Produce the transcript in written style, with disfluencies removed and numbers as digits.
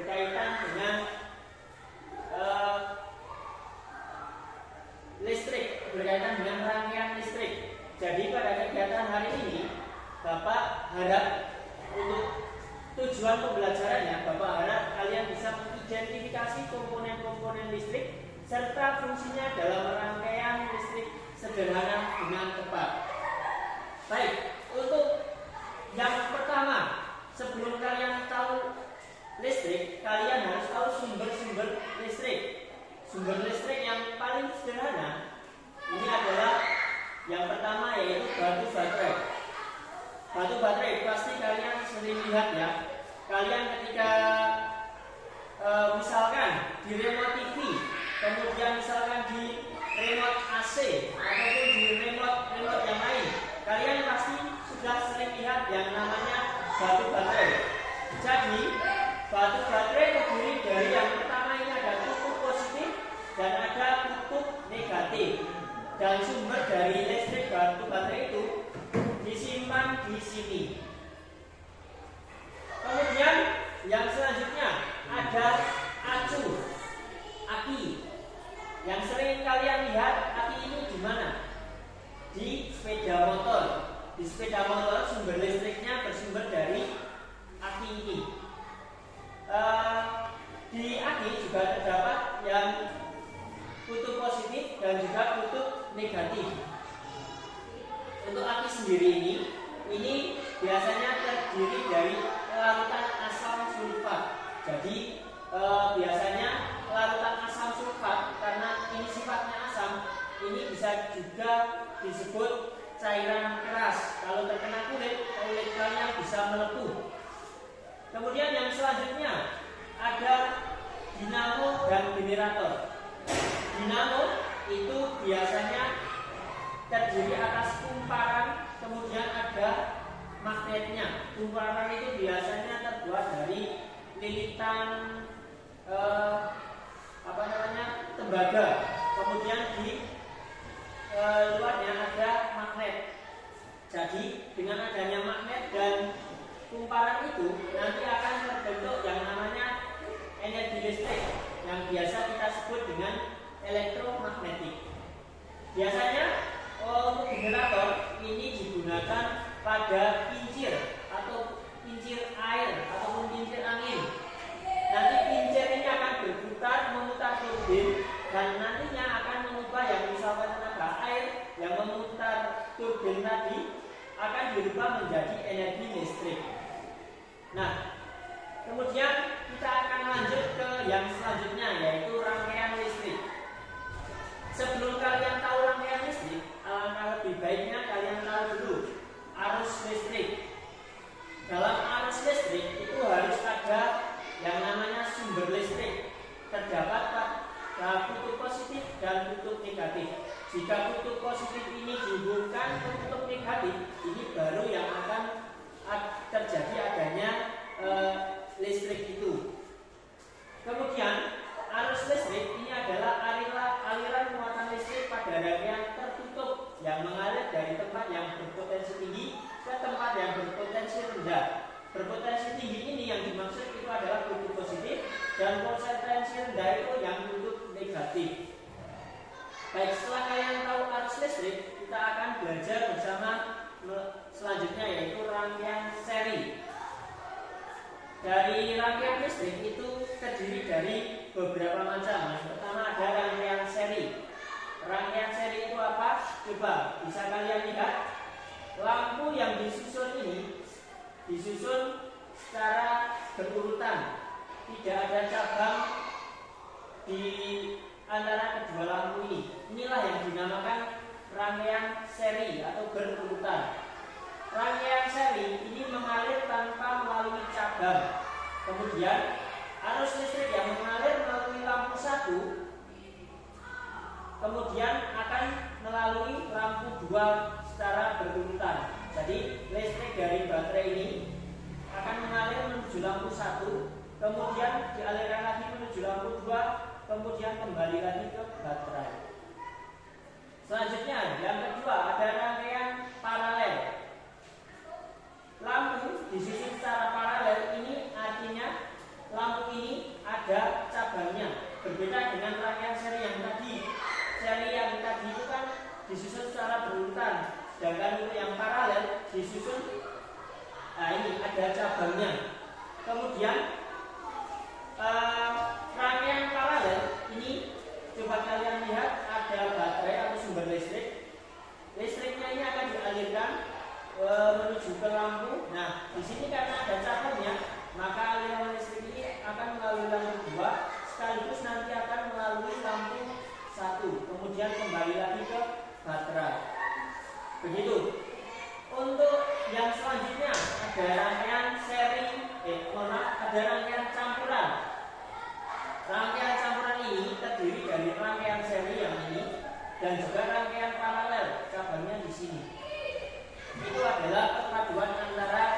berkaitan dengan listrik, berkaitan dengan rangkaian listrik. Jadi pada kegiatan hari ini Bapak harap untuk tujuan pembelajarannya, Bapak harap kalian bisa mengidentifikasi komponen-komponen listrik serta fungsinya dalam rangkaian listrik sederhana dengan tepat. Baik, untuk yang pertama, sebelum kalian tahu listrik, kalian harus tahu sumber-sumber listrik. Sumber listrik yang paling sederhana ini adalah yang pertama, yaitu batu baterai. Batu baterai pasti kalian sering lihat ya. Kalian ketika misalkan di remote TV, kemudian misalkan di remote AC ataupun di remote yang lain, kalian pasti sudah sering lihat yang namanya batu baterai. Jadi batu baterai terdiri dari yang pertama ini ada kutub positif dan ada kutub negatif. Dan sumber dari listrik batu baterai itu disimpan di sini. Kemudian yang selanjutnya ada aki. Yang sering kalian lihat aki ini di mana? Di sepeda motor. Di sepeda motor sumber listriknya bersumber dari aki ini. Di aki juga terdapat yang kutub positif dan juga kutub negatif. Untuk aki sendiri ini biasanya terdiri dari larutan asam sulfat. Jadi biasanya larutan asam sulfat, karena ini sifatnya asam, ini bisa juga disebut cairan keras. Kalau terkena kulit kalian bisa melepuh. Kemudian yang selanjutnya ada dinamo dan generator. Dinamo itu biasanya terdiri atas kumparan, kemudian ada magnetnya. Kumparan itu biasanya terbuat dari lilitan tembaga. Kemudian di luarnya ada magnet. Jadi dengan adanya magnet dan kumparan itu nanti akan terbentuk yang namanya energi listrik yang biasa kita sebut dengan elektromagnetik. Biasanya untuk generator ini digunakan pada kincir atau kincir air ataupun kincir angin. Nanti kincir ini akan berputar memutar turbin dan nantinya akan mengubah yang misalkan tenaga air yang memutar turbin tadi akan dirubah menjadi energi listrik. Nah, kemudian kita akan lanjut ke yang selanjutnya, yaitu rangkaian listrik. Sebelum kalian tahu rangkaian listrik, alangkah lebih baiknya kalian tahu dulu arus listrik. Dalam arus listrik itu harus ada yang namanya sumber listrik. Terdapat kutub positif dan kutub negatif. Jika kutub positif ini dihubungkan ke kutub negatif, ini baru yang akan terjadi adanya listrik itu. Kemudian arus listrik ini adalah aliran muatan listrik pada rangkaian tertutup yang mengalir dari tempat yang berpotensi tinggi ke tempat yang berpotensi rendah. Berpotensi tinggi ini yang dimaksud itu adalah kutub positif dan potensi rendah itu yang kutub negatif. Baik, setelah kalian tahu arus listrik, kita akan belajar bersama selanjutnya, yaitu rangkaian seri. Dari rangkaian listrik itu terdiri dari beberapa macam. Yang pertama ada rangkaian seri. Rangkaian seri itu apa? Coba bisa kalian lihat. Lampu yang disusun ini disusun secara berurutan. Tidak ada cabang di antara kedua lampu ini. Inilah yang dinamakan rangkaian seri atau berurutan. Rangkaian seri ini mengalir tanpa melalui cabang. Kemudian arus listrik yang mengalir melalui lampu satu kemudian akan melalui lampu 2 secara berurutan. Jadi listrik dari baterai ini akan mengalir menuju lampu 1, kemudian dialirkan lagi menuju lampu 2, kemudian kembali lagi ke baterai. Selanjutnya yang kedua ada rangkaian paralel. Lampu disusun secara paralel ini artinya lampu ini ada cabangnya, berbeda dengan rangkaian seri yang tadi. Seri yang tadi itu kan disusun secara berurutan, sedangkan untuk yang paralel disusun, nah ini ada cabangnya. Kemudian rangkaian paralel ini, coba kalian lihat ada baterai atau sumber listrik. Listriknya ini akan dialirkan menuju ke lampu. Nah, di sini karena ada cabangnya, maka aliran listrik ini akan melalui lampu 2, sekaligus nanti akan melalui lampu 1, kemudian kembali lagi ke baterai. Begitu. Untuk yang selanjutnya ada rangkaian seri, ada rangkaian campuran. Rangkaian campuran ini terdiri dari rangkaian seri yang ini dan juga rangkaian paralel, cabangnya di sini. Itu adalah perpaduan antara